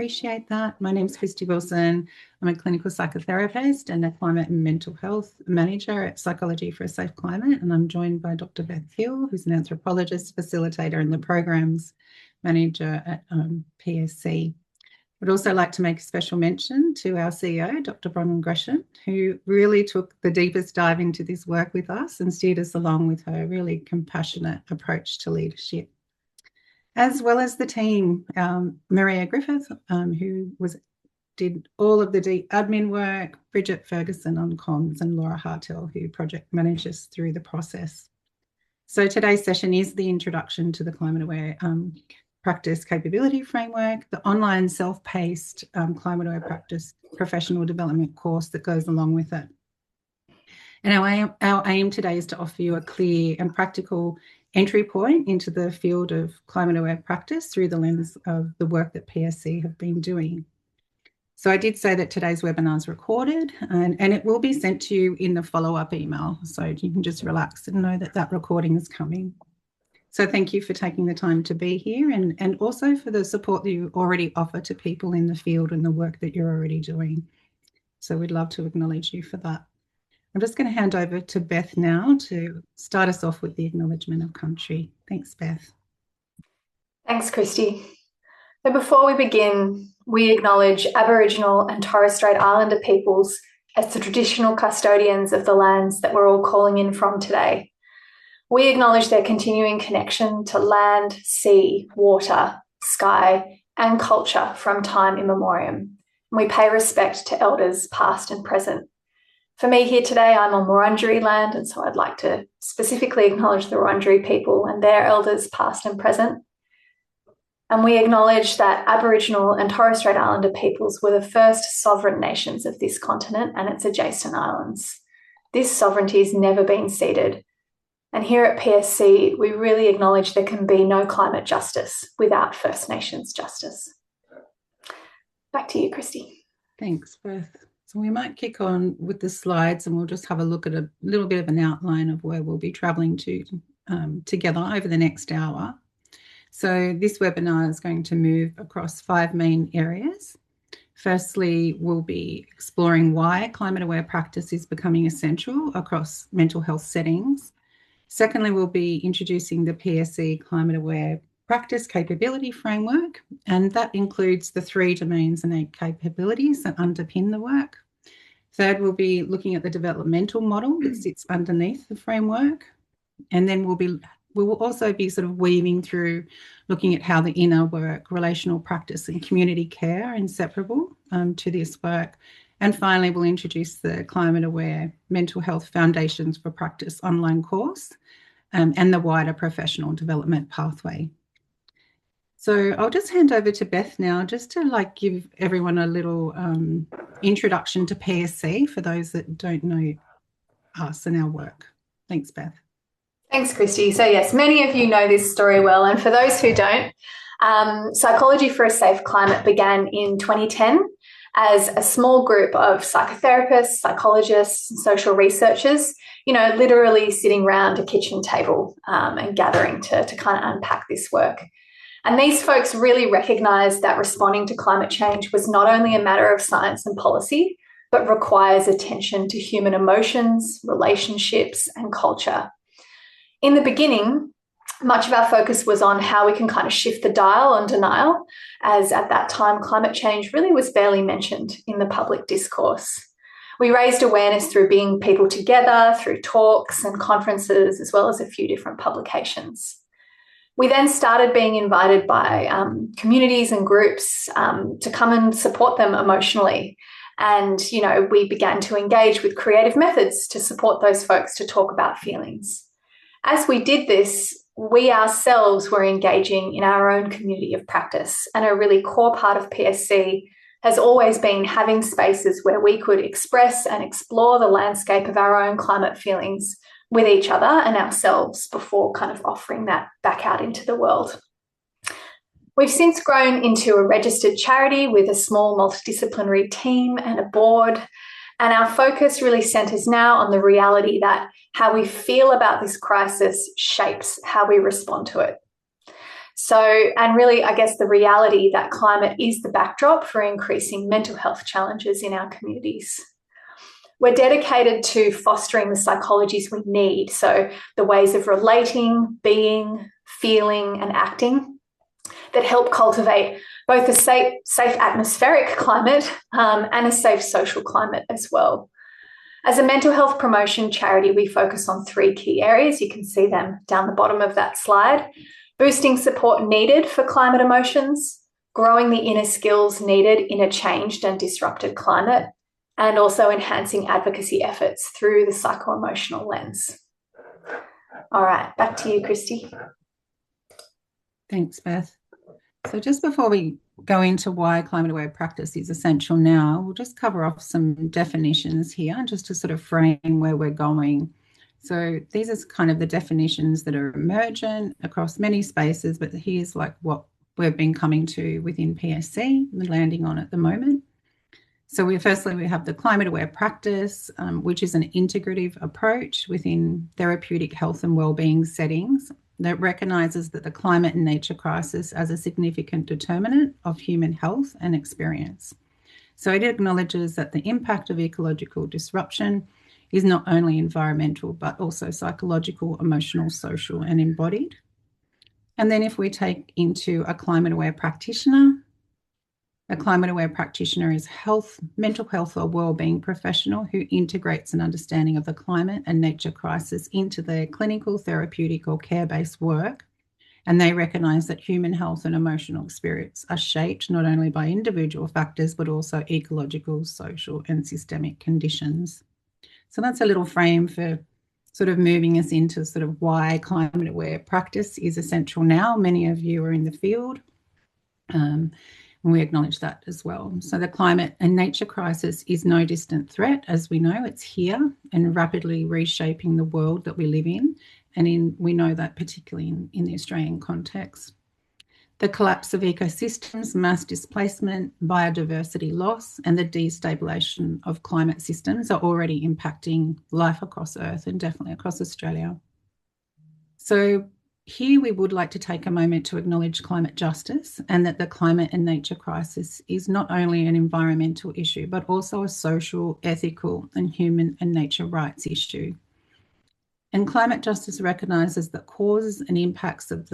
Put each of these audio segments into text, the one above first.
appreciate that. My name is Christy Wilson. I'm a clinical psychotherapist and a climate and mental health manager at Psychology for a Safe Climate. And I'm joined by Dr. Beth Hill, who's an anthropologist, facilitator, and the programs manager at PSC. I'd also like to make a special mention to our CEO, Dr. Bronwyn Gresham, who really took the deepest dive into this work with us and steered us along with her really compassionate approach to leadership. As well as the team, Maria Griffith, who did all of the deep admin work, Bridget Ferguson on comms, and Laura Hartel, who project manages through the process. So today's session is the introduction to the Climate Aware Practice Capability Framework, the online self-paced Climate Aware Practice professional development course that goes along with it. And our aim today is to offer you a clear and practical entry point into the field of climate aware practice through the lens of the work that PSC have been doing. So I did say that today's webinar is recorded and it will be sent to you in the follow-up email. So you can just relax and know that that recording is coming. So thank you for taking the time to be here and also for the support that you already offer to people in the field and the work that you're already doing. So we'd love to acknowledge you for that. I'm just going to hand over to Beth now to start us off with the acknowledgement of country. Thanks, Beth. Thanks, Christy. So before we begin, we acknowledge Aboriginal and Torres Strait Islander peoples as the traditional custodians of the lands that we're all calling in from today. We acknowledge their continuing connection to land, sea, water, sky, and culture from time immemorial. And we pay respect to elders past and present. For me here today, I'm on Wurundjeri land, and so I'd like to specifically acknowledge the Wurundjeri people and their elders past and present. And we acknowledge that Aboriginal and Torres Strait Islander peoples were the first sovereign nations of this continent and its adjacent islands. This sovereignty has never been ceded. And here at PSC, we really acknowledge there can be no climate justice without First Nations justice. Back to you, Christy. Thanks, Beth. So we might kick on with the slides and we'll just have a look at a little bit of an outline of where we'll be travelling to together over the next hour. So this webinar is going to move across 5 main areas. Firstly, we'll be exploring why climate aware practice is becoming essential across mental health settings. Secondly, we'll be introducing the PSC Climate Aware Practice Capability Framework, and that includes the 3 domains and 8 capabilities that underpin the work. Third, we'll be looking at the developmental model that sits underneath the framework, and then we will also be sort of weaving through looking at how the inner work, relational practice and community care are inseparable to this work. And finally, we'll introduce the Climate Aware Mental Health Foundations for Practice online course and the wider professional development pathway. So I'll just hand over to Beth now just to give everyone a little introduction to PSC for those that don't know us and our work. Thanks, Beth. Thanks, Christy. So yes, many of you know this story well, and for those who don't, Psychology for a Safe Climate began in 2010 as a small group of psychotherapists, psychologists, and social researchers, literally sitting around a kitchen table and gathering to kind of unpack this work. And these folks really recognised that responding to climate change was not only a matter of science and policy, but requires attention to human emotions, relationships, and culture. In the beginning, much of our focus was on how we can kind of shift the dial on denial, as at that time, climate change really was barely mentioned in the public discourse. We raised awareness through bringing people together, through talks and conferences, as well as a few different publications. We then started being invited by communities and groups to come and support them emotionally. And, we began to engage with creative methods to support those folks to talk about feelings. As we did this, we ourselves were engaging in our own community of practice, and a really core part of PSC has always been having spaces where we could express and explore the landscape of our own climate feelings with each other and ourselves before kind of offering that back out into the world. We've since grown into a registered charity with a small multidisciplinary team and a board, and our focus really centres now on the reality that how we feel about this crisis shapes how we respond to it. So, and really, I guess the reality that climate is the backdrop for increasing mental health challenges in our communities. We're dedicated to fostering the psychologies we need, so the ways of relating, being, feeling, and acting that help cultivate both a safe atmospheric climate and a safe social climate as well. As a mental health promotion charity, we focus on 3 key areas. You can see them down the bottom of that slide. Boosting support needed for climate emotions, growing the inner skills needed in a changed and disrupted climate, and also enhancing advocacy efforts through the psycho-emotional lens. All right, back to you, Christy. Thanks, Beth. So just before we go into why climate-aware practice is essential now, we'll just cover off some definitions here just to sort of frame where we're going. So these are kind of the definitions that are emergent across many spaces, but here's like what we've been coming to within PSC and landing on at the moment. So firstly, we have the climate-aware practice, which is an integrative approach within therapeutic health and wellbeing settings that recognises that the climate and nature crisis as a significant determinant of human health and experience. So it acknowledges that the impact of ecological disruption is not only environmental, but also psychological, emotional, social, and embodied. And then if we take into a climate-aware practitioner, a climate-aware practitioner is mental health or wellbeing professional who integrates an understanding of the climate and nature crisis into their clinical, therapeutic, or care-based work. And they recognise that human health and emotional experience are shaped not only by individual factors, but also ecological, social, and systemic conditions. So that's a little frame for sort of moving us into sort of why climate-aware practice is essential now. Many of you are in the field. And we acknowledge that as well. So the climate and nature crisis is no distant threat. As we know, it's here and rapidly reshaping the world that we live in. And we know that particularly in the Australian context. The collapse of ecosystems, mass displacement, biodiversity loss, and the destabilisation of climate systems are already impacting life across Earth and definitely across Australia. So here we would like to take a moment to acknowledge climate justice and that the climate and nature crisis is not only an environmental issue, but also a social, ethical, and human and nature rights issue. And climate justice recognises that causes and impacts of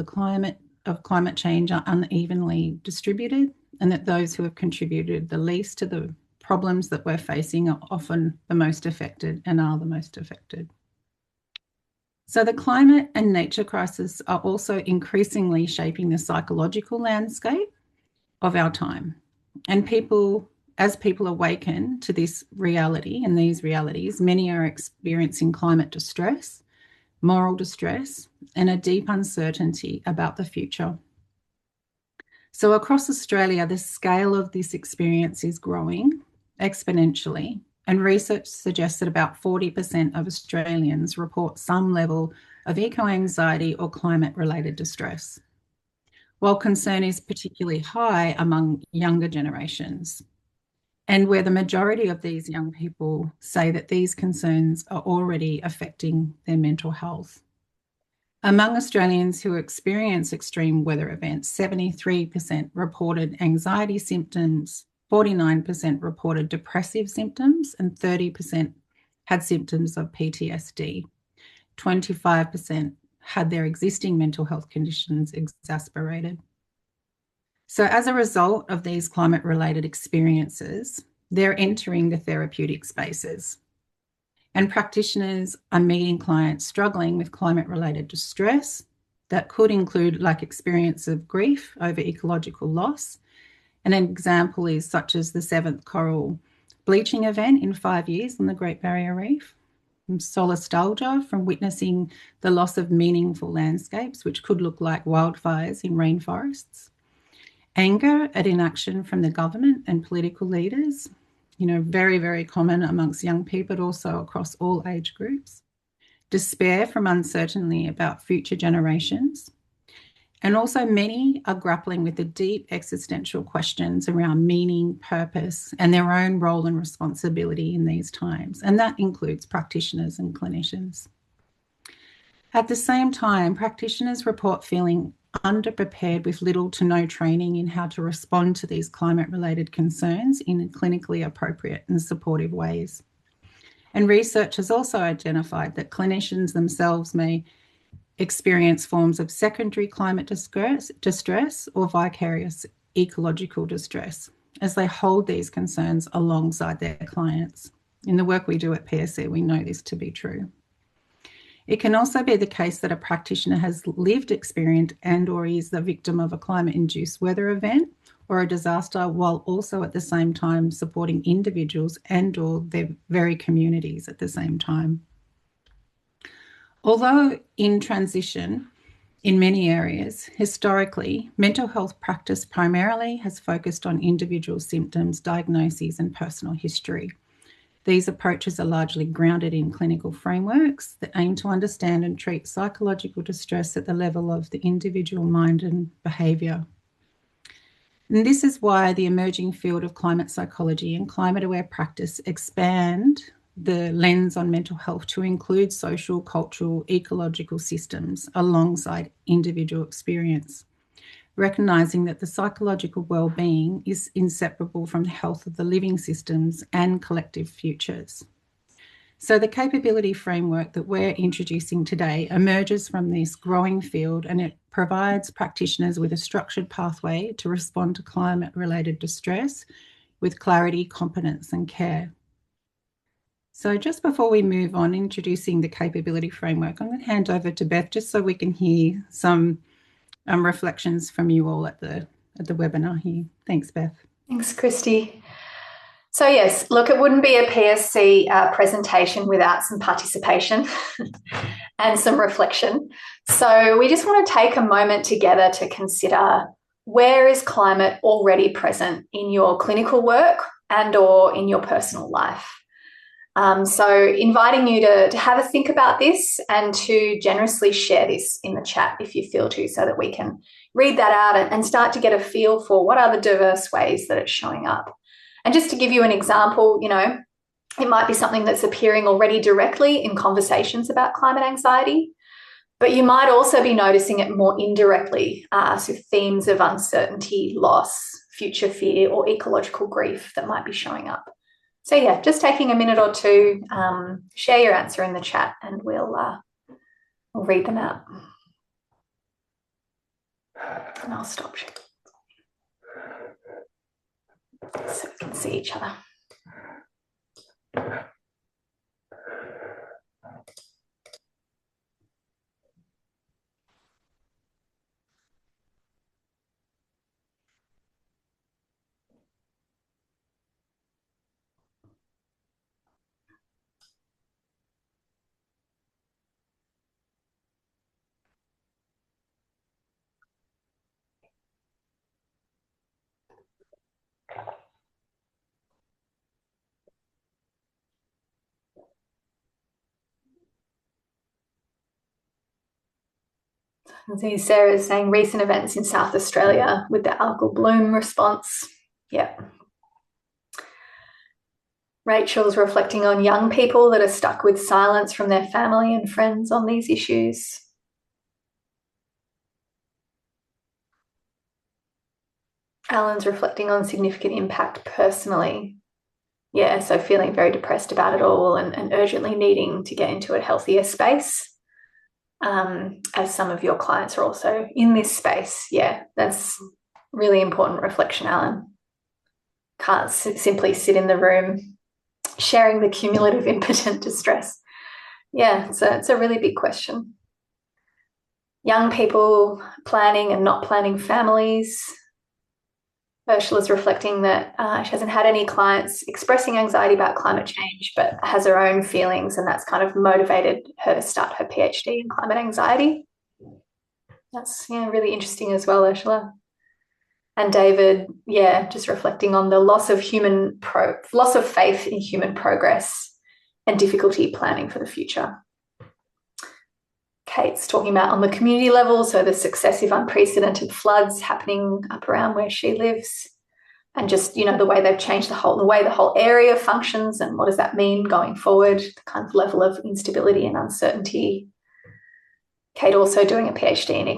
climate change are unevenly distributed, and that those who have contributed the least to the problems that we're facing are often the most affected and are the most affected. So the climate and nature crisis are also increasingly shaping the psychological landscape of our time. And as people awaken to this reality and these realities, many are experiencing climate distress, moral distress, and a deep uncertainty about the future. So across Australia, the scale of this experience is growing exponentially. And research suggests that about 40% of Australians report some level of eco-anxiety or climate-related distress, while concern is particularly high among younger generations, and where the majority of these young people say that these concerns are already affecting their mental health. Among Australians who experience extreme weather events, 73% reported anxiety symptoms, 49% reported depressive symptoms, and 30% had symptoms of PTSD. 25% had their existing mental health conditions exacerbated. So as a result of these climate-related experiences, they're entering the therapeutic spaces. And practitioners are meeting clients struggling with climate-related distress that could include like experience of grief over ecological loss. And an example is such as the 7th coral bleaching event in 5 years on the Great Barrier Reef. Solastalgia from witnessing the loss of meaningful landscapes, which could look like wildfires in rainforests. Anger at inaction from the government and political leaders, very, very common amongst young people, but also across all age groups. Despair from uncertainty about future generations. And also many are grappling with the deep existential questions around meaning, purpose, and their own role and responsibility in these times. And that includes practitioners and clinicians. At the same time, practitioners report feeling underprepared with little to no training in how to respond to these climate-related concerns in clinically appropriate and supportive ways. And research has also identified that clinicians themselves may experience forms of secondary climate distress or vicarious ecological distress as they hold these concerns alongside their clients. In the work we do at PSC, we know this to be true. It can also be the case that a practitioner has lived experience and or is the victim of a climate-induced weather event or a disaster, while also at the same time supporting individuals and or their very communities at the same time. Although in transition in many areas, historically, mental health practice primarily has focused on individual symptoms, diagnoses, and personal history. These approaches are largely grounded in clinical frameworks that aim to understand and treat psychological distress at the level of the individual mind and behaviour. And this is why the emerging field of climate psychology and climate-aware practice expand the lens on mental health to include social, cultural, ecological systems alongside individual experience, recognising that the psychological well-being is inseparable from the health of the living systems and collective futures. So the capability framework that we're introducing today emerges from this growing field, and it provides practitioners with a structured pathway to respond to climate-related distress with clarity, competence, and care. So just before we move on introducing the capability framework, I'm going to hand over to Beth just so we can hear some reflections from you all at the webinar here. Thanks, Beth. Thanks, Christy. So yes, look, it wouldn't be a PSC presentation without some participation and some reflection. So we just want to take a moment together to consider, where is climate already present in your clinical work and or in your personal life? So inviting you to have a think about this and to generously share this in the chat if you feel to, so that we can read that out and start to get a feel for what are the diverse ways that it's showing up. And just to give you an example, you know, it might be something that's appearing already directly in conversations about climate anxiety, but you might also be noticing it more indirectly, so themes of uncertainty, loss, future fear, or ecological grief that might be showing up. So yeah, just taking a minute or two, share your answer in the chat and we'll read them out. And I'll stop sharing so we can see each other. I see Sarah's saying recent events in South Australia with the algal bloom response. Yeah. Rachel's reflecting on young people that are stuck with silence from their family and friends on these issues. Alan's reflecting on significant impact personally. Yeah, so feeling very depressed about it all and urgently needing to get into a healthier space. As some of your clients are also in this space. Yeah, that's really important reflection, Alan. Can't simply sit in the room sharing the cumulative impotent distress. Yeah, so it's a really big question. Young people planning and not planning families. Ursula's reflecting that she hasn't had any clients expressing anxiety about climate change, but has her own feelings, and that's kind of motivated her to start her PhD in climate anxiety. That's really interesting as well, Ursula. And David, just reflecting on the loss of faith in human progress and difficulty planning for the future. Kate's talking about on the community level, so the successive unprecedented floods happening up around where she lives, and just, the way they've changed the way the whole area functions, and what does that mean going forward, the kind of level of instability and uncertainty. Kate also doing a PhD in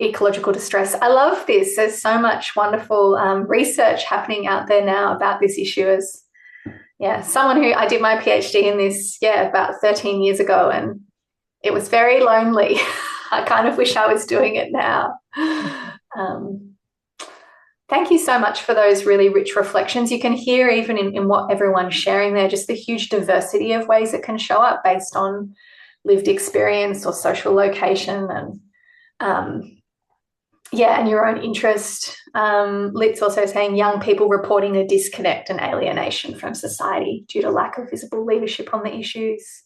ecological distress. I love this. There's so much wonderful research happening out there now about this issue. As someone who I did my PhD in this, about 13 years ago, and it was very lonely. I kind of wish I was doing it now. Thank you so much for those really rich reflections. You can hear even in what everyone's sharing there, just the huge diversity of ways it can show up based on lived experience or social location and and your own interest. Lit's also saying young people reporting a disconnect and alienation from society due to lack of visible leadership on the issues.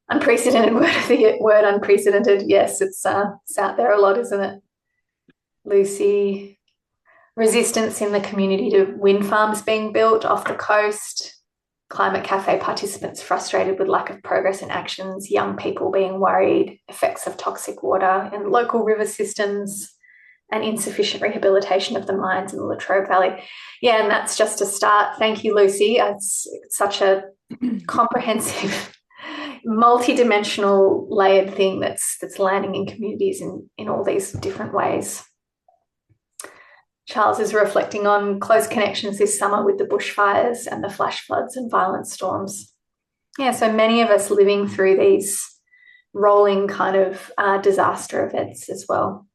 Unprecedented word unprecedented. Yes, it's out there a lot, isn't it? Lucy, resistance in the community to wind farms being built off the coast. Climate cafe participants frustrated with lack of progress and actions. Young people being worried. Effects of toxic water in local river systems. And insufficient rehabilitation of the mines in the Latrobe Valley. Yeah, and that's just a start. Thank you, Lucy. It's such a comprehensive, multi-dimensional, layered thing that's landing in communities in all these different ways. Charles is reflecting on close connections this summer with the bushfires and the flash floods and violent storms. Yeah, so many of us living through these rolling kind of disaster events as well.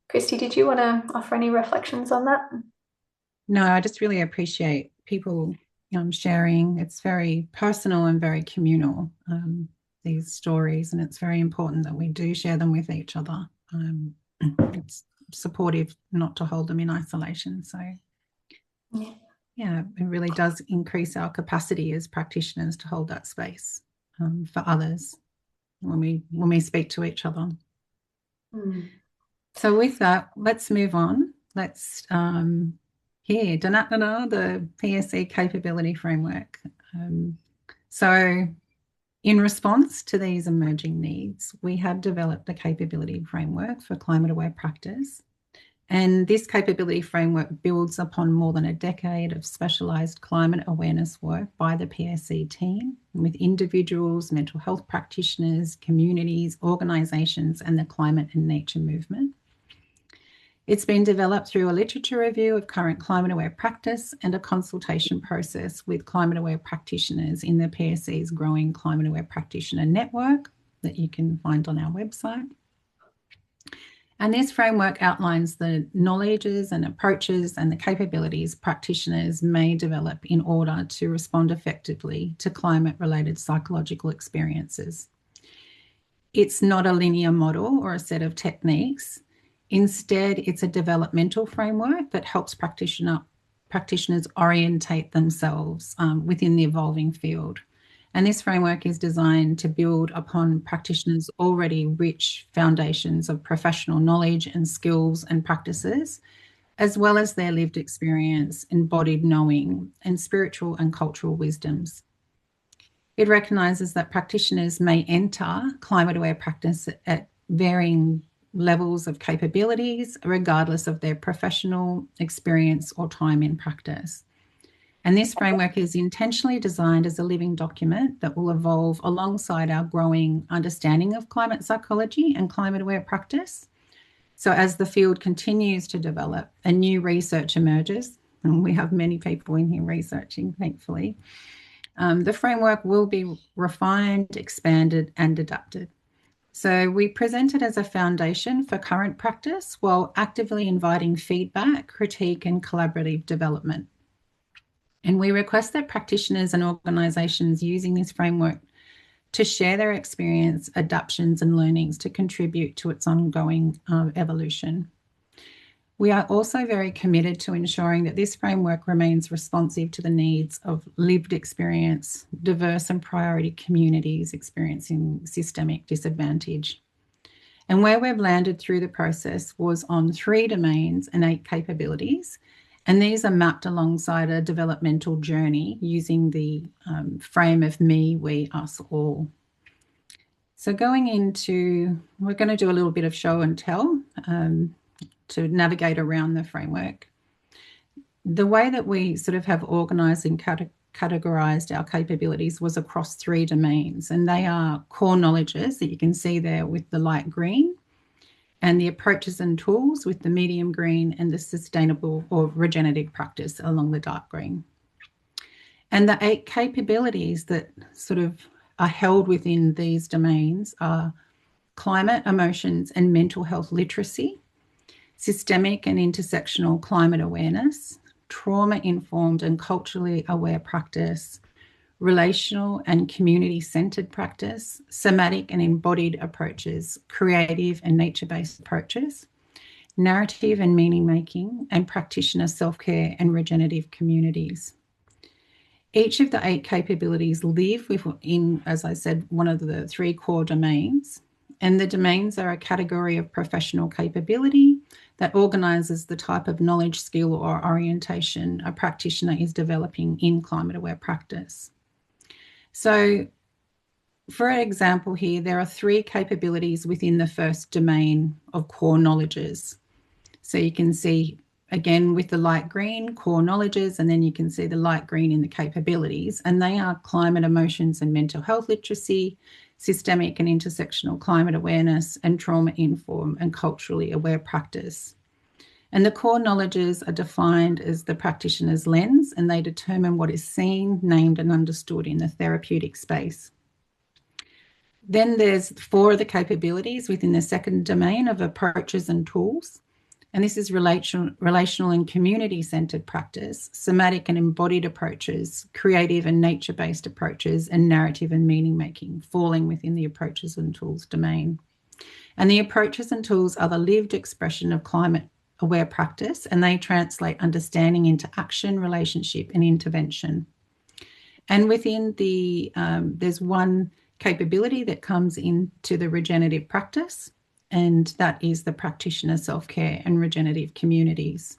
Christy, did you want to offer any reflections on that? No, I just really appreciate people sharing. It's very personal and very communal, these stories, and it's very important that we do share them with each other. It's supportive not to hold them in isolation. So it really does increase our capacity as practitioners to hold that space for others when we speak to each other. So with that, let's move on. Let's hear the PSC capability framework. So in response to these emerging needs, we have developed a capability framework for climate-aware practice. And this capability framework builds upon more than a decade of specialised climate awareness work by the PSC team with individuals, mental health practitioners, communities, organisations, and the climate and nature movement. It's been developed through a literature review of current climate-aware practice and a consultation process with climate-aware practitioners in the PSC's growing climate-aware practitioner network that you can find on our website. And this framework outlines the knowledges and approaches and the capabilities practitioners may develop in order to respond effectively to climate-related psychological experiences. It's not a linear model or a set of techniques. Instead, it's a developmental framework that helps practitioners orientate themselves within the evolving field. And this framework is designed to build upon practitioners' already rich foundations of professional knowledge and skills and practices, as well as their lived experience, embodied knowing, and spiritual and cultural wisdoms. It recognises that practitioners may enter climate-aware practice at varying levels of capabilities, regardless of their professional experience or time in practice. And this framework is intentionally designed as a living document that will evolve alongside our growing understanding of climate psychology and climate-aware practice. So as the field continues to develop and new research emerges, and we have many people in here researching, thankfully, the framework will be refined, expanded, and adapted. So we present it as a foundation for current practice while actively inviting feedback, critique, and collaborative development. And we request that practitioners and organisations using this framework to share their experience, adaptations, and learnings to contribute to its ongoing evolution. We are also very committed to ensuring that this framework remains responsive to the needs of lived experience, diverse and priority communities experiencing systemic disadvantage. And where we've landed through the process was on 3 domains and 8 capabilities. And these are mapped alongside a developmental journey using the frame of me, we, us, all. So going into, we're going to do a little bit of show and tell to navigate around the framework. The way that we sort of have organised and categorised our capabilities was across 3 domains, and they are core knowledges that you can see there with the light green, and the approaches and tools with the medium green, and the sustainable or regenerative practice along the dark green. And the 8 capabilities that sort of are held within these domains are climate, emotions, and mental health literacy, systemic and intersectional climate awareness, trauma-informed and culturally aware practice, relational and community-centred practice, somatic and embodied approaches, creative and nature-based approaches, narrative and meaning-making, and practitioner self-care and regenerative communities. Each of the 8 capabilities live within, as I said, one of the 3 core domains, and the domains are a category of professional capability that organises the type of knowledge, skill or orientation a practitioner is developing in climate-aware practice. So, for example here, there are 3 capabilities within the first domain of core knowledges. So you can see, again, with the light green, core knowledges, and then you can see the light green in the capabilities, and they are climate, emotions and mental health literacy, systemic and intersectional climate awareness, and trauma-informed and culturally aware practice. And the core knowledges are defined as the practitioner's lens, and they determine what is seen, named and understood in the therapeutic space. Then there's 4 of the capabilities within the second domain of approaches and tools. And this is relational and community-centred practice, somatic and embodied approaches, creative and nature-based approaches, and narrative and meaning-making, falling within the approaches and tools domain. And the approaches and tools are the lived expression of climate-aware practice, and they translate understanding into action, relationship, and intervention. And within the, there's one capability that comes into the regenerative practice, and that is the practitioner self-care and regenerative communities.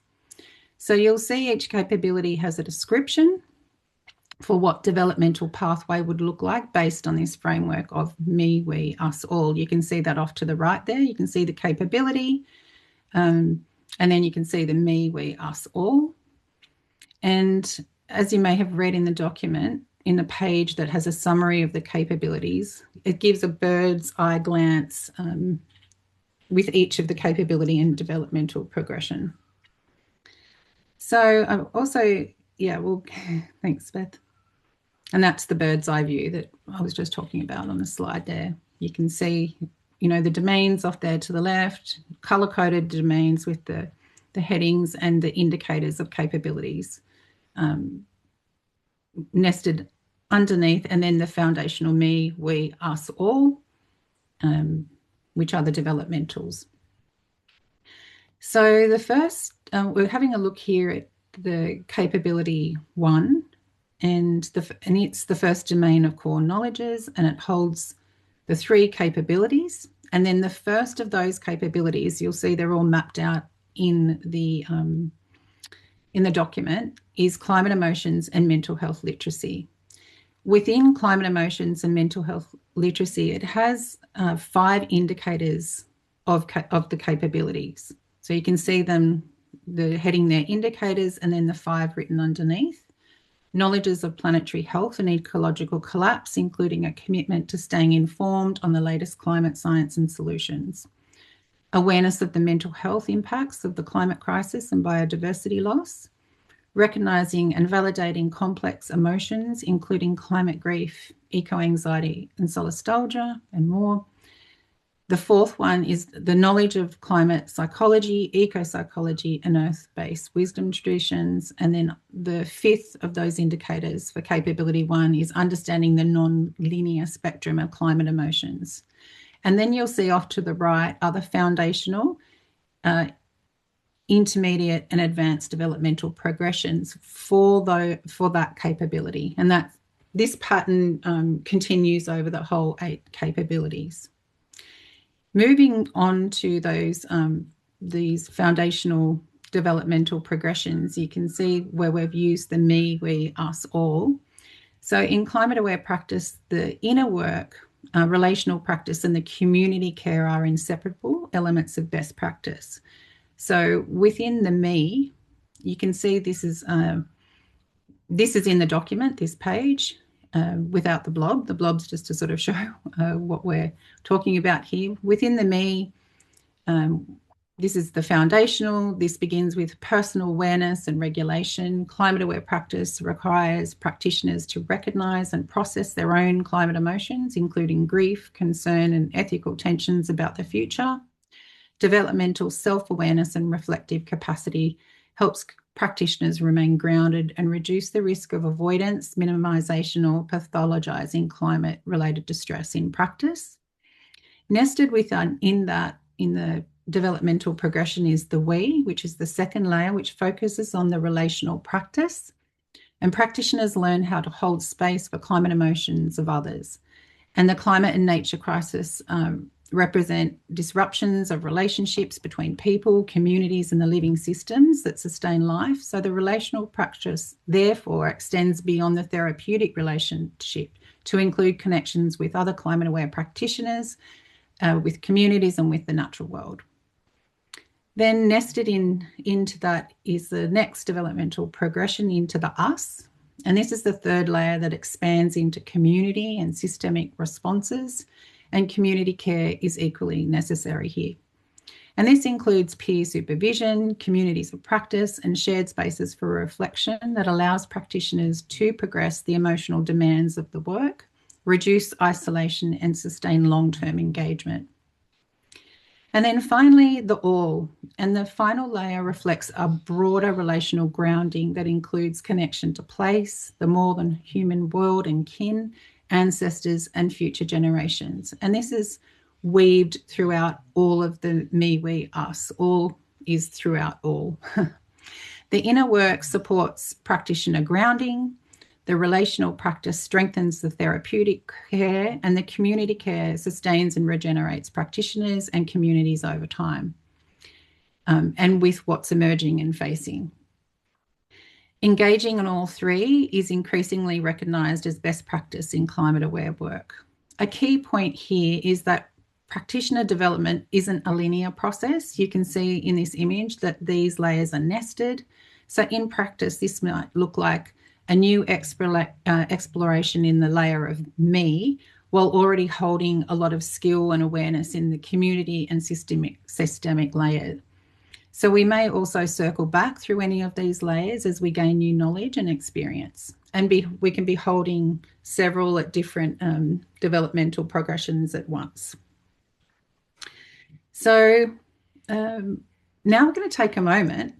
So you'll see each capability has a description for what developmental pathway would look like based on this framework of me, we, us, all. You can see that off to the right there. You can see the capability, and then you can see the me, we, us, all. And as you may have read in the document, in the page that has a summary of the capabilities, it gives a bird's eye glance with each of the capability and developmental progression. So also, yeah, well, thanks, Beth. And that's the bird's eye view that I was just talking about on the slide there. You can see, you know, the domains off there to the left, colour-coded domains with the headings and the indicators of capabilities nested underneath, and then the foundational me, we, us, all, which are the developmentals. So the first, we're having a look here at the capability 1, and it's the first domain of core knowledges, and it holds the 3 capabilities. And then the first of those capabilities, you'll see they're all mapped out in the document, is climate emotions and mental health literacy. Within climate emotions and mental health literacy, it has 5 indicators of the capabilities. So you can see them, the heading there, indicators, and then the 5 written underneath. Knowledges of planetary health and ecological collapse, including a commitment to staying informed on the latest climate science and solutions. Awareness of the mental health impacts of the climate crisis and biodiversity loss. Recognising and validating complex emotions, including climate grief, eco-anxiety and solastalgia, and more. The 4th one is the knowledge of climate psychology, eco-psychology and earth-based wisdom traditions. And then the 5th of those indicators for capability 1 is understanding the non-linear spectrum of climate emotions. And then you'll see off to the right are the foundational, intermediate and advanced developmental progressions for that capability, and that this pattern continues over the whole 8 capabilities. Moving on to those these foundational developmental progressions, you can see where we've used the me, we, us, all. So in climate aware practice, the inner work, relational practice and the community care are inseparable elements of best practice. So within the me, you can see this is This is in the document, this page, without the blob. The blob's just to sort of show what we're talking about here. Within the me, this is the foundational. This begins with personal awareness and regulation. Climate-aware practice requires practitioners to recognise and process their own climate emotions, including grief, concern, and ethical tensions about the future. Developmental self-awareness and reflective capacity helps practitioners remain grounded and reduce the risk of avoidance, minimisation, or pathologising climate-related distress in practice. Nested within in the developmental progression is the we, which is the second layer, which focuses on the relational practice. And practitioners learn how to hold space for climate emotions of others. And the climate and nature crisis represent disruptions of relationships between people, communities, and the living systems that sustain life. So the relational practice, therefore, extends beyond the therapeutic relationship to include connections with other climate-aware practitioners, with communities, and with the natural world. Then nested into that is the next developmental progression into the us. And this is the third layer that expands into community and systemic responses, and community care is equally necessary here. And this includes peer supervision, communities of practice, and shared spaces for reflection that allows practitioners to progress the emotional demands of the work, reduce isolation, and sustain long-term engagement. And then finally, the all. And the final layer reflects a broader relational grounding that includes connection to place, the more than human world and kin, ancestors, and future generations. And this is weaved throughout all of the me, we, us. All is throughout all. The inner work supports practitioner grounding. The relational practice strengthens the therapeutic care, and the community care sustains and regenerates practitioners and communities over time, and with what's emerging and facing. Engaging in all three is increasingly recognised as best practice in climate-aware work. A key point here is that practitioner development isn't a linear process. You can see in this image that these layers are nested. So in practice, this might look like a new exploration in the layer of me, while already holding a lot of skill and awareness in the community and systemic layer. So we may also circle back through any of these layers as we gain new knowledge and experience. And we can be holding several at different developmental progressions at once. So now we're going to take a moment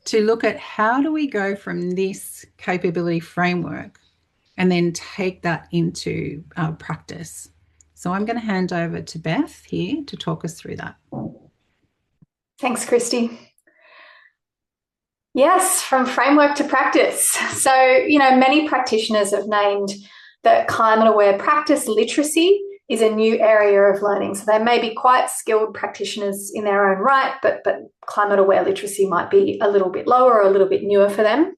to look at how do we go from this capability framework and then take that into our practice. So I'm going to hand over to Beth here to talk us through that. Thanks, Christy. Yes, from framework to practice. So, many practitioners have named that climate-aware practice literacy is a new area of learning. So they may be quite skilled practitioners in their own right, but climate-aware literacy might be a little bit lower or a little bit newer for them.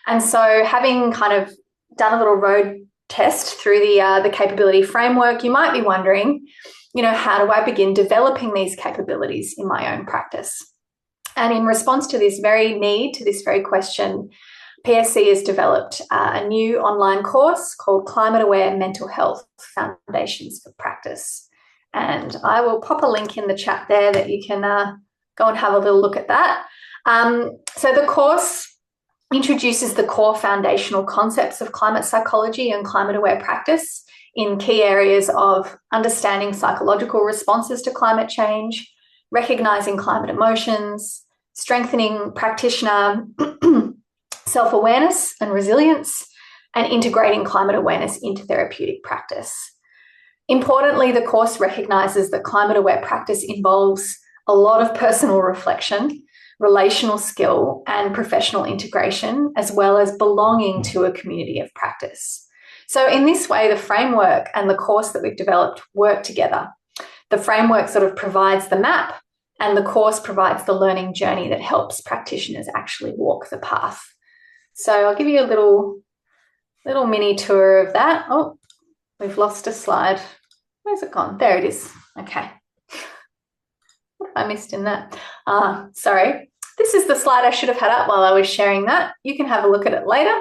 And so having kind of done a little road test through the capability framework, you might be wondering, how do I begin developing these capabilities in my own practice? And in response to this very need, to this very question, PSC has developed a new online course called Climate-Aware Mental Health Foundations for Practice. And I will pop a link in the chat there that you can go and have a little look at that. So the course introduces the core foundational concepts of climate psychology and climate-aware practice in key areas of understanding psychological responses to climate change, recognising climate emotions, strengthening practitioner self-awareness and resilience, and integrating climate awareness into therapeutic practice. Importantly, the course recognises that climate-aware practice involves a lot of personal reflection, relational skill, and professional integration, as well as belonging to a community of practice. So in this way, the framework and the course that we've developed work together. The framework sort of provides the map, and the course provides the learning journey that helps practitioners actually walk the path. So I'll give you a little mini tour of that. Oh, we've lost a slide. Where's it gone? There it is. Okay. What have I missed in that? Sorry. This is the slide I should have had up while I was sharing that. You can have a look at it later.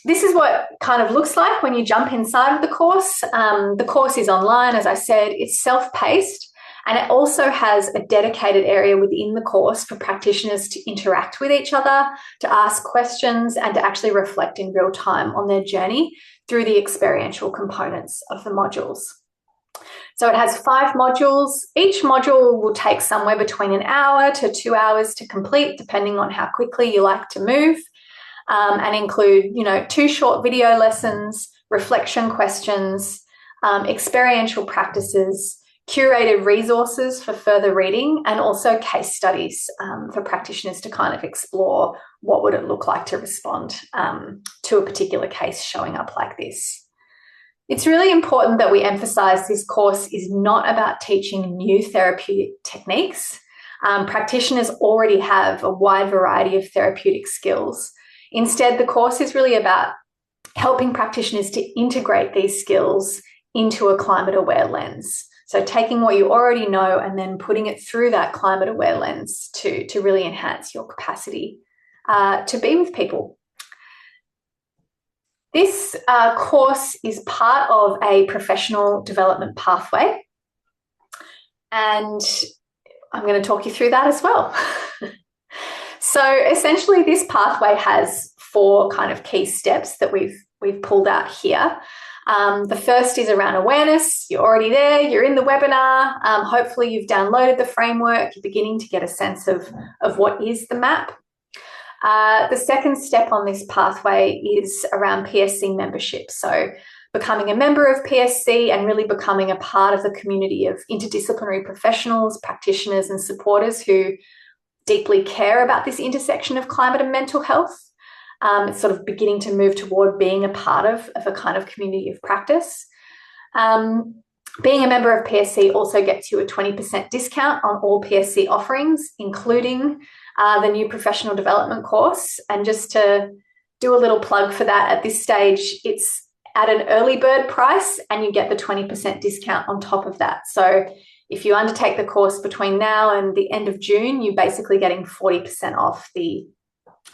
This is what kind of looks like when you jump inside of the course. The course is online, as I said, it's self-paced, and it also has a dedicated area within the course for practitioners to interact with each other, to ask questions, and to actually reflect in real time on their journey through the experiential components of the modules. So it has 5 modules. Each module will take somewhere between an hour to 2 hours to complete, depending on how quickly you like to move, and include, 2 short video lessons, reflection questions, experiential practices, curated resources for further reading, and also case studies for practitioners to kind of explore what would it look like to respond to a particular case showing up like this. It's really important that we emphasize this course is not about teaching new therapeutic techniques. Practitioners already have a wide variety of therapeutic skills. Instead, the course is really about helping practitioners to integrate these skills into a climate-aware lens. So taking what you already know and then putting it through that climate-aware lens to really enhance your capacity to be with people. This course is part of a professional development pathway, and I'm going to talk you through that as well. So essentially, this pathway has 4 kind of key steps that we've pulled out here. The first is around awareness. You're already there, you're in the webinar. Hopefully you've downloaded the framework, you're beginning to get a sense of what is the map. The second step on this pathway is around PSC membership. So becoming a member of PSC and really becoming a part of the community of interdisciplinary professionals, practitioners and supporters who deeply care about this intersection of climate and mental health. It's sort of beginning to move toward being a part of a kind of community of practice. Being a member of PSC also gets you a 20% discount on all PSC offerings, including the new professional development course. And just to do a little plug for that, at this stage, it's at an early bird price and you get the 20% discount on top of that. So if you undertake the course between now and the end of June, you're basically getting 40% off the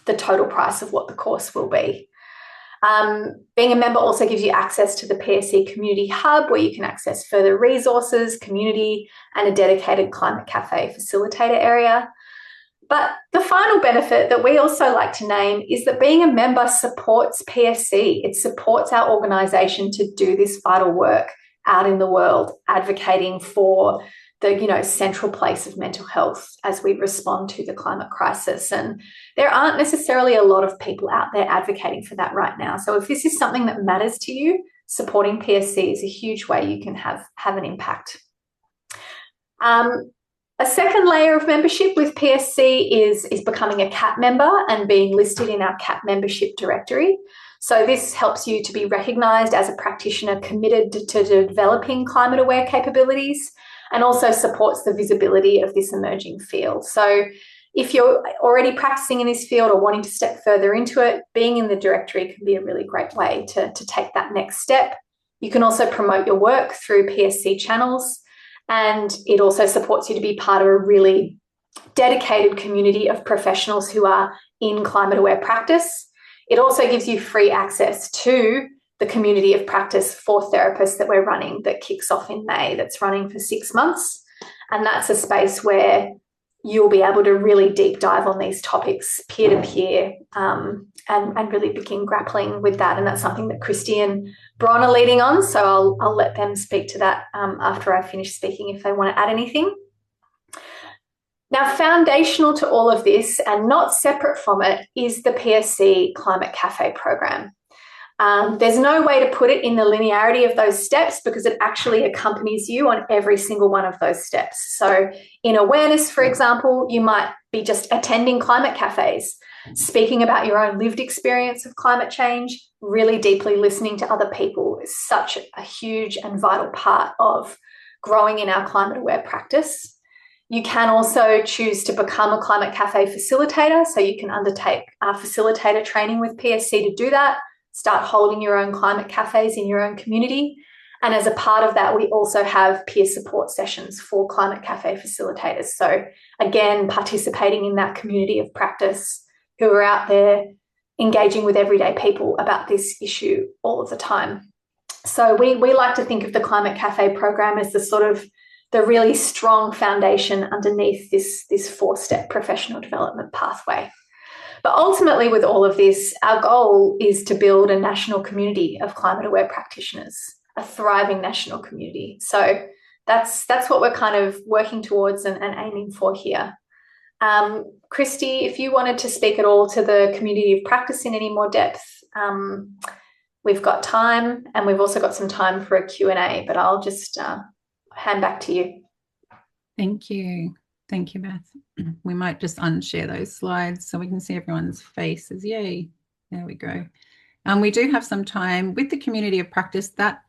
total price of what the course will be. Being a member also gives you access to the PSC Community Hub, where you can access further resources, community, and a dedicated Climate Cafe facilitator area. But the final benefit that we also like to name is that being a member supports PSC. It supports our organisation to do this vital work out in the world, advocating for the central place of mental health as we respond to the climate crisis. And there aren't necessarily a lot of people out there advocating for that right now. So if this is something that matters to you, supporting PSC is a huge way you can have an impact. A second layer of membership with PSC is becoming a CAP member and being listed in our CAP membership directory. So this helps you to be recognised as a practitioner committed to developing climate-aware capabilities, and also supports the visibility of this emerging field. So if you're already practicing in this field or wanting to step further into it, being in the directory can be a really great way to take that next step. You can also promote your work through PSC channels, and it also supports you to be part of a really dedicated community of professionals who are in climate-aware practice. It also gives you free access to the community of practice for therapists that we're running that kicks off in May, that's running for 6 months. And that's a space where you'll be able to really deep dive on these topics peer-to-peer and really begin grappling with that. And that's something that Christy and Bron are leading on. So I'll let them speak to that after I finish speaking if they want to add anything. Now, foundational to all of this and not separate from it is the PSC Climate Cafe program. There's no way to put it in the linearity of those steps because it actually accompanies you on every single one of those steps. So in awareness, for example, you might be just attending climate cafes, speaking about your own lived experience of climate change, really deeply listening to other people is such a huge and vital part of growing in our climate-aware practice. You can also choose to become a climate cafe facilitator, so you can undertake facilitator training with PSC to do that. Start holding your own climate cafes in your own community. And as a part of that, we also have peer support sessions for Climate Cafe facilitators. So, again, participating in that community of practice who are out there engaging with everyday people about this issue all of the time. So, we like to think of the Climate Cafe program as the sort of the really strong foundation underneath this four-step professional development pathway. But ultimately, with all of this, our goal is to build a national community of climate-aware practitioners, a thriving national community. So that's what we're kind of working towards and aiming for here. Christy, if you wanted to speak at all to the community of practice in any more depth, we've got time, and we've also got some time for a Q&A, but I'll just hand back to you. Thank you. Thank you, Beth. We might just unshare those slides so we can see everyone's faces. Yay. There we go. We do have some time with the community of practice. That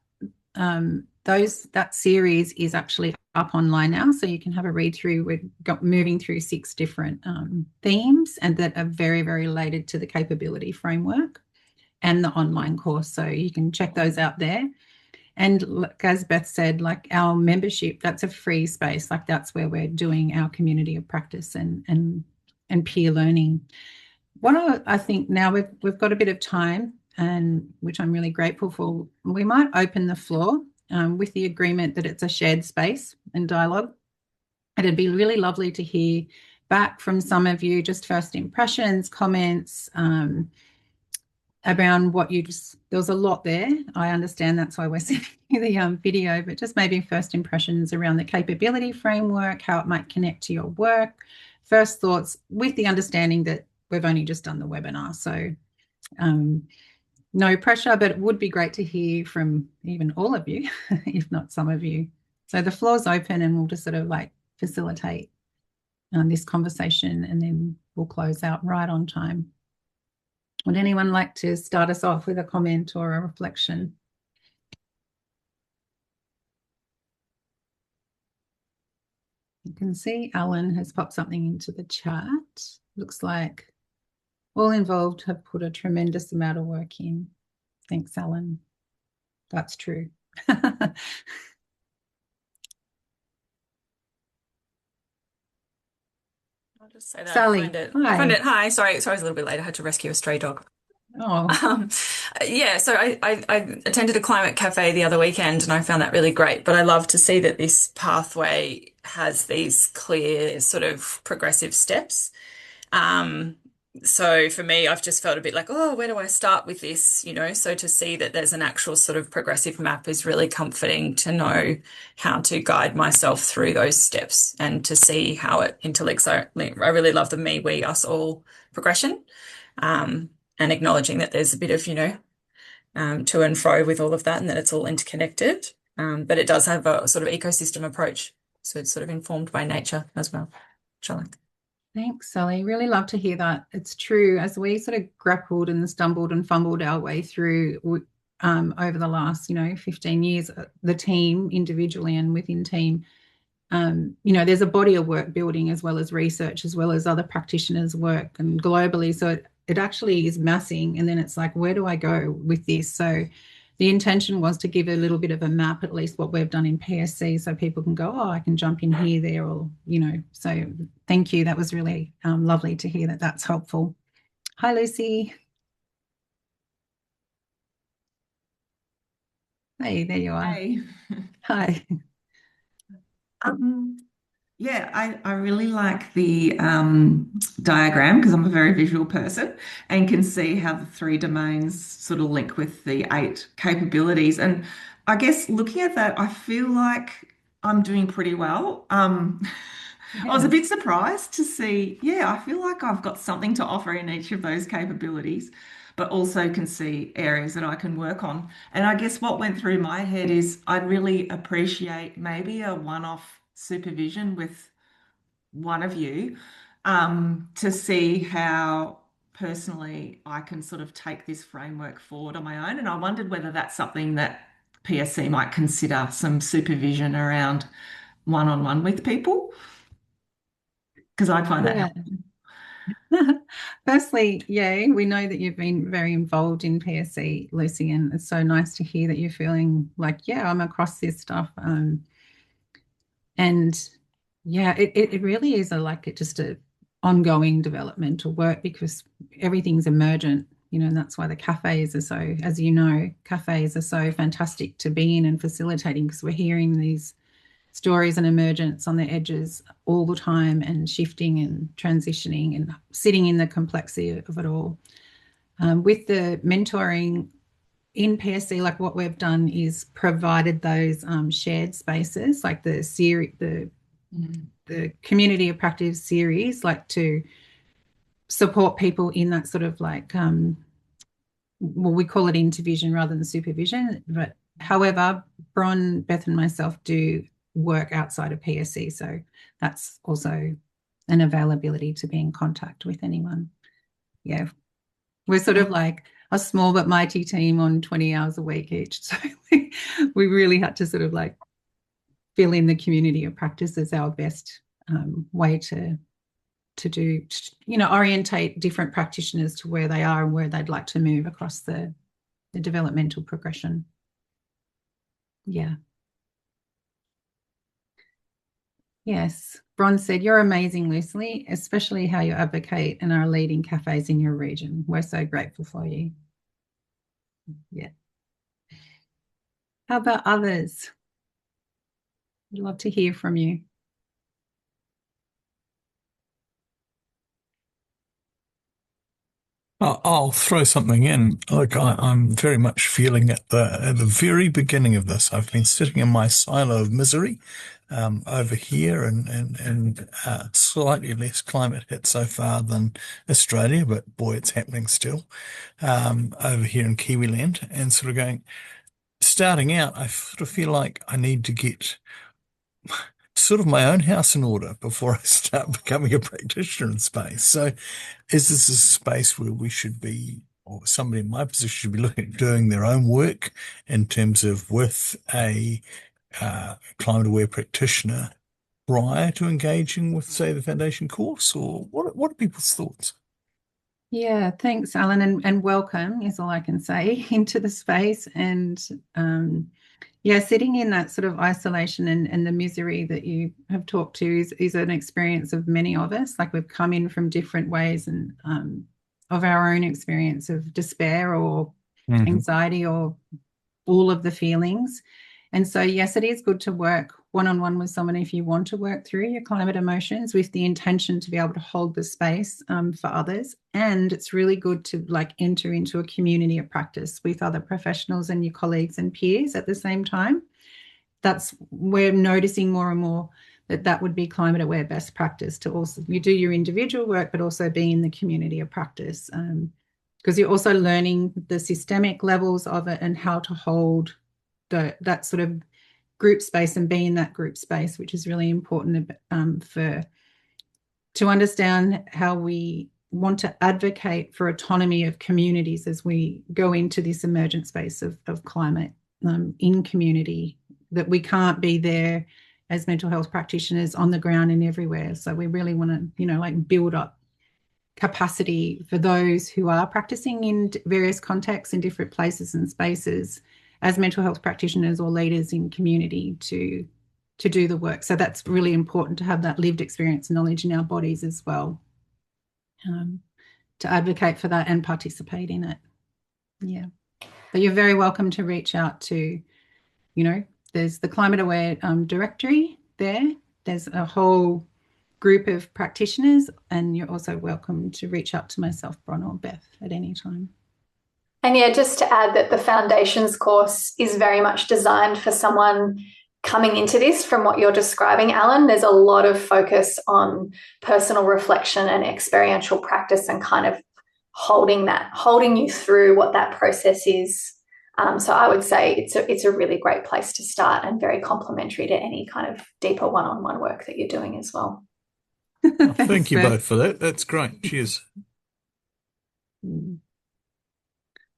series is actually up online now, so you can have a read through. We're moving through 6 different themes, and that are very, very related to the capability framework and the online course. So you can check those out there. And as Beth said, like our membership, that's a free space. Like that's where we're doing our community of practice and peer learning. What I think now we've got a bit of time, and which I'm really grateful for. We might open the floor with the agreement that it's a shared space and dialogue. And it'd be really lovely to hear back from some of you, just first impressions, comments, around what there was a lot there. I understand that's why we're sending you the video, but just maybe first impressions around the capability framework, how it might connect to your work, first thoughts, with the understanding that we've only just done the webinar. So no pressure, but it would be great to hear from even all of you, if not some of you. So the floor's open, and we'll just sort of like facilitate this conversation, and then we'll close out right on time. Would anyone like to start us off with a comment or a reflection? You can see Alan has popped something into the chat. Looks like all involved have put a tremendous amount of work in. Thanks, Alan. That's true. I'll just say that Sally, hi. Sorry, I was a little bit late. I had to rescue a stray dog. Oh. Yeah, so I attended a climate cafe the other weekend, and I found that really great. But I love to see that this pathway has these clear sort of progressive steps. So for me, I've just felt a bit like, oh, where do I start with this? So to see that there's an actual sort of progressive map is really comforting, to know how to guide myself through those steps and to see how it interlinks. I really love the me, we, us, all progression, and acknowledging that there's a bit of, to and fro with all of that, and that it's all interconnected. But it does have a sort of ecosystem approach. So it's sort of informed by nature as well, which I like. Thanks, Sally. Really love to hear that. It's true. As we sort of grappled and stumbled and fumbled our way through over the last, 15 years, the team individually and within team, there's a body of work building, as well as research, as well as other practitioners' work, and globally. So it actually is massing. And then it's like, where do I go with this? So the intention was to give a little bit of a map, at least what we've done in PSC, so people can go, oh, I can jump in here, there, or, so thank you. That was really lovely to hear that. That's helpful. Hi, Lucy. Hey, there you are. Hey. Hi. Yeah, I really like the diagram, because I'm a very visual person and can see how the 3 domains sort of link with the 8 capabilities. And I guess looking at that, I feel like I'm doing pretty well. I was a bit surprised to see, I feel like I've got something to offer in each of those capabilities, but also can see areas that I can work on. And I guess what went through my head is I'd really appreciate maybe a one-off supervision with one of you, to see how personally I can sort of take this framework forward on my own. And I wondered whether that's something that PSC might consider, some supervision around one-on-one with people, because I'd find that helpful. Firstly, yeah, we know that you've been very involved in PSC, Lucy, and it's so nice to hear that you're feeling like, yeah, I'm across this stuff. And yeah, it really is just a ongoing developmental work because everything's emergent, and that's why the cafes are so, as you know, cafes are so fantastic to be in and facilitating because we're hearing these stories and emergence on the edges all the time and shifting and transitioning and sitting in the complexity of it all. With the mentoring in PSC, like what we've done is provided those shared spaces, like the series, the community of practice series, like to support people in that sort of like, well, we call it intervision rather than supervision. But however, Bron, Beth, and myself do work outside of PSC, so that's also an availability to be in contact with anyone. Yeah, we're sort of like a small but mighty team on 20 hours a week each. So we really had to sort of like fill in the community of practice as our best way to do, orientate different practitioners to where they are and where they'd like to move across the developmental progression. Yeah. Yes. Bron said, you're amazing, Lucy, especially how you advocate and are leading cafes in your region. We're so grateful for you. Yeah. How about others? I'd love to hear from you. I'll throw something in. Look, I'm very much feeling at the very beginning of this. I've been sitting in my silo of misery over here and slightly less climate hit so far than Australia, but boy, it's happening still over here in Kiwiland. And sort of starting out, I sort of feel like I need to get sort of my own house in order before I start becoming a practitioner in space. So is this a space where we should be, or somebody in my position should be looking at doing their own work in terms of with a climate aware practitioner prior to engaging with, say, the foundation course? Or what are people's thoughts? Yeah, thanks, Alan, and welcome is all I can say into the space. And yeah, sitting in that sort of isolation and the misery that you have talked to is an experience of many of us. Like we've come in from different ways and of our own experience of despair or anxiety or all of the feelings. And so, yes, it is good to work one-on-one with someone if you want to work through your climate emotions with the intention to be able to hold the space for others. And it's really good to like enter into a community of practice with other professionals and your colleagues and peers at the same time. We're noticing more and more that would be climate aware best practice to also, you do your individual work, but also be in the community of practice because you're also learning the systemic levels of it and how to hold that sort of group space and be in that group space, which is really important to understand how we want to advocate for autonomy of communities as we go into this emergent space of climate in community, that we can't be there as mental health practitioners on the ground and everywhere. So we really want to, like build up capacity for those who are practicing in various contexts in different places and spaces as mental health practitioners or leaders in community to do the work. So that's really important to have that lived experience and knowledge in our bodies as well, to advocate for that and participate in it. Yeah. But you're very welcome to reach out to, there's the Climate Aware directory there. There's a whole group of practitioners, and you're also welcome to reach out to myself, Bron, or Beth at any time. And yeah, just to add that the foundations course is very much designed for someone coming into this. From what you're describing, Alan, there's a lot of focus on personal reflection and experiential practice and kind of holding you through what that process is. So I would say it's a really great place to start and very complementary to any kind of deeper one-on-one work that you're doing as well. Thank you both for that. That's great. Cheers.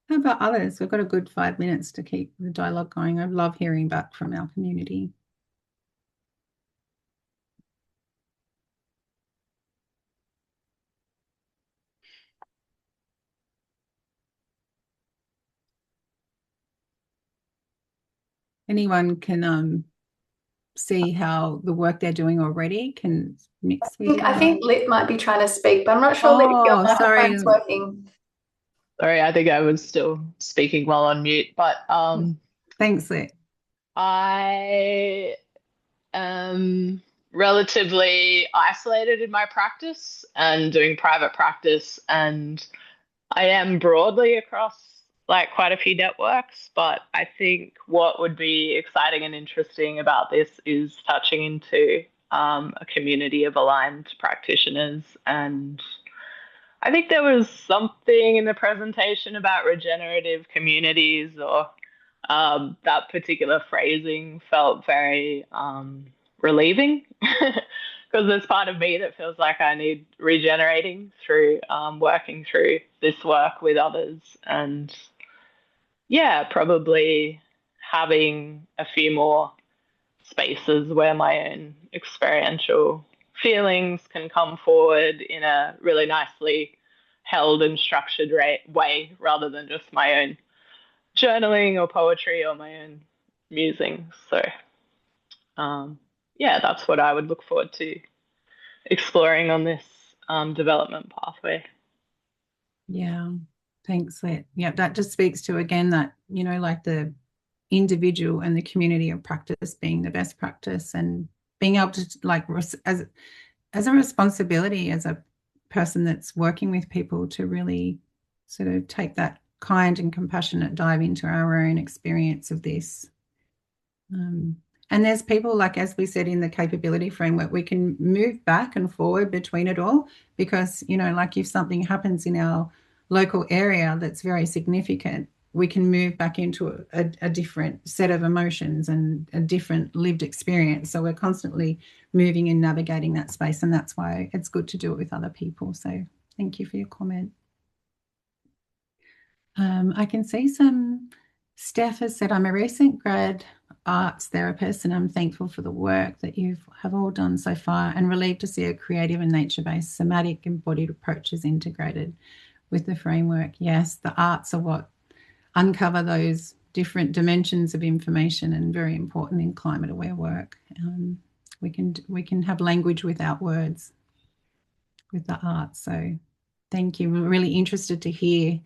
How about others? We've got a good 5 minutes to keep the dialogue going. I love hearing back from our community. anyone can see how the work they're doing already can mix with I think Lip might be trying to speak, but I'm not sure, Lip, if your Oh, sorry. microphone's working. Sorry, I think I was still speaking while on mute, but Thanks, Lip. I am relatively isolated in my practice and doing private practice, and I am broadly across like quite a few networks, but I think what would be exciting and interesting about this is touching into a community of aligned practitioners. And I think there was something in the presentation about regenerative communities, or that particular phrasing felt very relieving because there's part of me that feels like I need regenerating through working through this work with others. And yeah, probably having a few more spaces where my own experiential feelings can come forward in a really nicely held and structured way rather than just my own journaling or poetry or my own musings. So, yeah, that's what I would look forward to exploring on this development pathway. Yeah, thanks, Let. Yeah, that just speaks to, again, that, like the individual and the community of practice being the best practice, and being able to, like, as a responsibility as a person that's working with people, to really sort of take that kind and compassionate dive into our own experience of this. And there's people, like, as we said in the capability framework, we can move back and forward between it all, because, like, if something happens in our local area that's very significant, we can move back into a different set of emotions and a different lived experience. So we're constantly moving and navigating that space, and that's why it's good to do it with other people. So thank you for your comment. I can see Steph has said, I'm a recent grad arts therapist, and I'm thankful for the work that you have all done so far, and relieved to see a creative and nature-based somatic embodied approaches integrated with the framework. Yes, the arts are what uncover those different dimensions of information, and very important in climate aware work. We can have language without words with the arts. So thank you. We're really interested to hear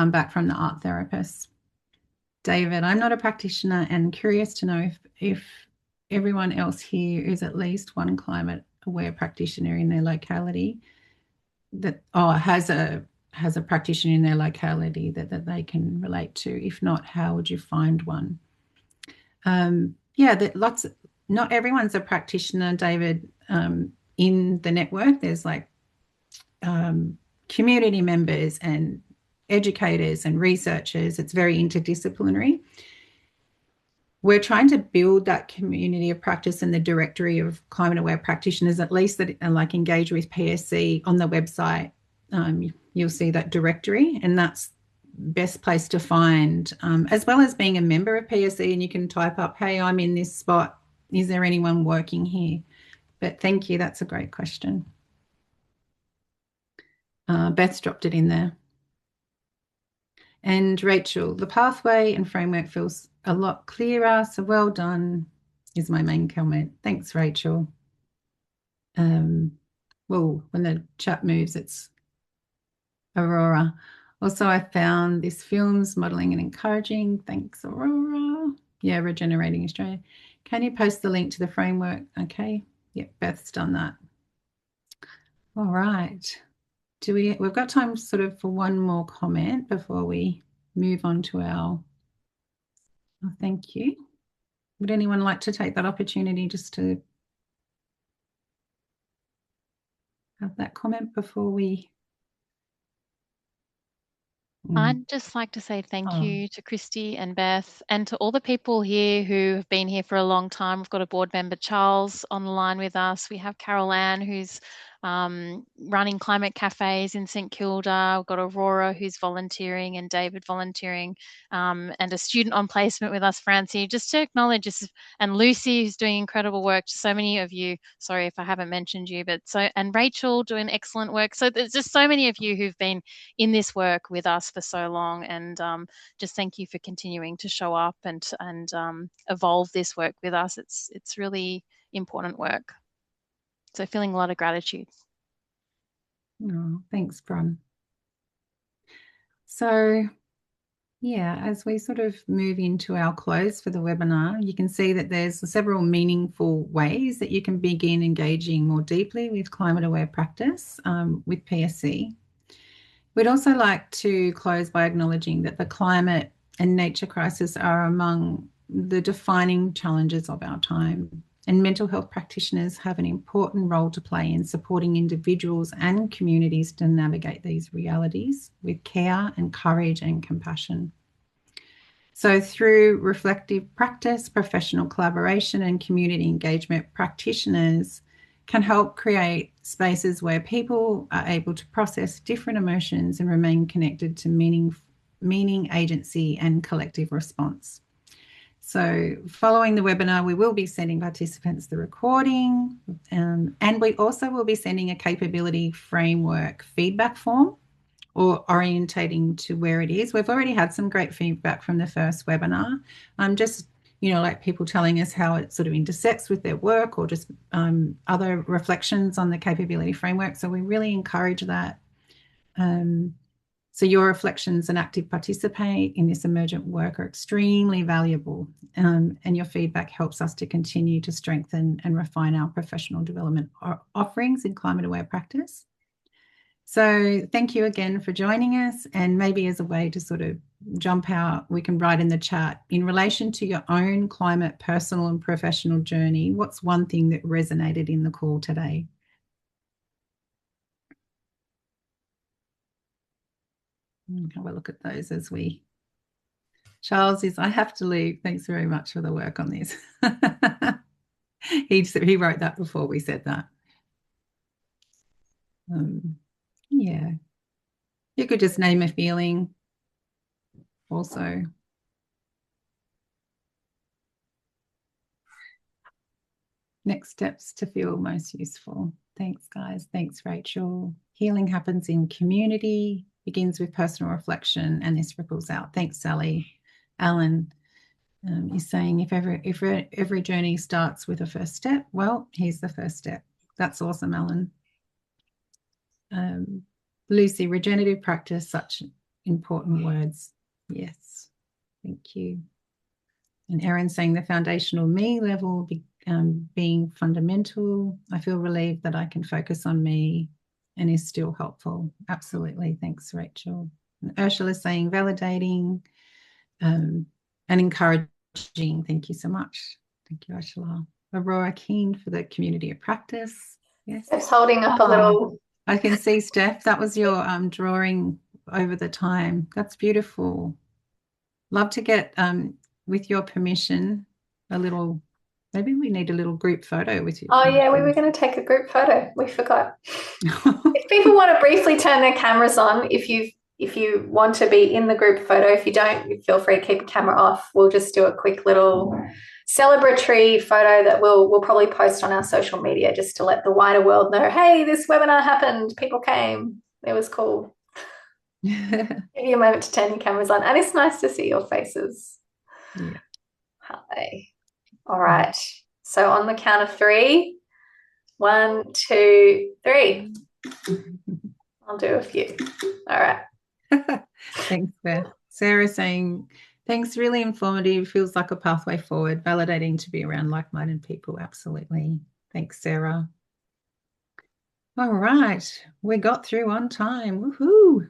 back from the art therapists. David, I'm not a practitioner and curious to know if everyone else here is at least one climate aware practitioner in their locality that has a practitioner in their locality that they can relate to. If not, how would you find one? Not everyone's a practitioner, David, in the network. There's like community members and educators and researchers. It's very interdisciplinary. We're trying to build that community of practice and the directory of climate aware practitioners, at least that like engage with PSC on the website. You'll see that directory, and that's best place to find, as well as being a member of PSC, and you can type up, hey, I'm in this spot. Is there anyone working here? But thank you. That's a great question. Beth's dropped it in there. And Rachel, the pathway and framework feels a lot clearer, so well done is my main comment. Thanks, Rachel. Well, when the chat moves, it's Aurora. Also, I found this film's modelling and encouraging. Thanks, Aurora. Yeah, Regenerating Australia. Can you post the link to the framework? Okay. Yep, Beth's done that. All right. We've got time sort of for one more comment before we move on to our, thank you. Would anyone like to take that opportunity just to have that comment before we? I'd just like to say thank you to Christy and Beth, and to all the people here who have been here for a long time. We've got a board member, Charles, on the line with us. We have Carol Ann, who's running climate cafes in St Kilda. We've got Aurora who's volunteering and David volunteering, and a student on placement with us, Francie, just to acknowledge this, and Lucy who's doing incredible work. So many of you, sorry if I haven't mentioned you, and Rachel doing excellent work. So there's just so many of you who've been in this work with us for so long, and just thank you for continuing to show up and evolve this work with us. It's really important work. So feeling a lot of gratitude. Oh, thanks, Bron. So yeah, as we sort of move into our close for the webinar, you can see that there's several meaningful ways that you can begin engaging more deeply with climate aware practice with PSC. We'd also like to close by acknowledging that the climate and nature crisis are among the defining challenges of our time, and mental health practitioners have an important role to play in supporting individuals and communities to navigate these realities with care and courage and compassion. So through reflective practice, professional collaboration and community engagement, practitioners can help create spaces where people are able to process different emotions and remain connected to meaning, agency and collective response. So following the webinar, we will be sending participants the recording, and we also will be sending a capability framework feedback form, or orientating to where it is. We've already had some great feedback from the first webinar. Just, like people telling us how it sort of intersects with their work, or just other reflections on the capability framework. So we really encourage that. So your reflections and active participate in this emergent work are extremely valuable, and your feedback helps us to continue to strengthen and refine our professional development offerings in climate aware practice. So thank you again for joining us, and maybe as a way to sort of jump out, we can write in the chat, in relation to your own climate personal and professional journey, what's one thing that resonated in the call today? Have a look at those as we... Charles is, I have to leave. Thanks very much for the work on this. He wrote that before we said that. Yeah. You could just name a feeling also. Next steps to feel most useful. Thanks, guys. Thanks, Rachel. Healing happens in community, begins with personal reflection, and this ripples out. Thanks, Sally. Alan is saying, if every journey starts with a first step, well, here's the first step. That's awesome, Alan. Lucy, regenerative practice, such important words. Yes, thank you. And Erin saying the foundational me level being fundamental. I feel relieved that I can focus on me and is still helpful. Absolutely. Thanks, Rachel. And Ursula saying validating and encouraging. Thank you so much. Thank you, Ursula. Aurora, keen for the community of practice. Yes. It's holding up a little. I can see, Steph, that was your drawing over the time. That's beautiful. Love to get, with your permission, maybe we need a little group photo with you. Oh, yeah, we were going to take a group photo. We forgot. If people want to briefly turn their cameras on, if you want to be in the group photo, if you don't, feel free to keep the camera off. We'll just do a quick little celebratory photo that we'll probably post on our social media, just to let the wider world know, hey, this webinar happened, people came, it was cool. Give you a moment to turn your cameras on, and it's nice to see your faces. Yeah. Hi. All right, so on the count of 3, 1, 2, 3. I'll do a few. All right. Thanks, Beth. Sarah saying, thanks, really informative, feels like a pathway forward, validating to be around like-minded people. Absolutely. Thanks, Sarah. All right, we got through on time. Woohoo!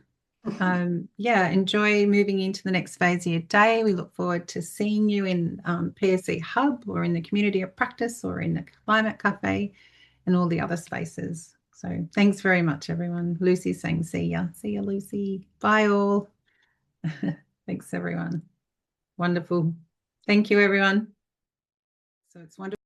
Yeah, enjoy moving into the next phase of your day. We look forward to seeing you in PSC Hub, or in the community of practice, or in the Climate Cafe and all the other spaces. So thanks very much, everyone. Lucy's saying see ya. See ya, Lucy. Bye all. Thanks, everyone. Wonderful. Thank you, everyone. So it's wonderful.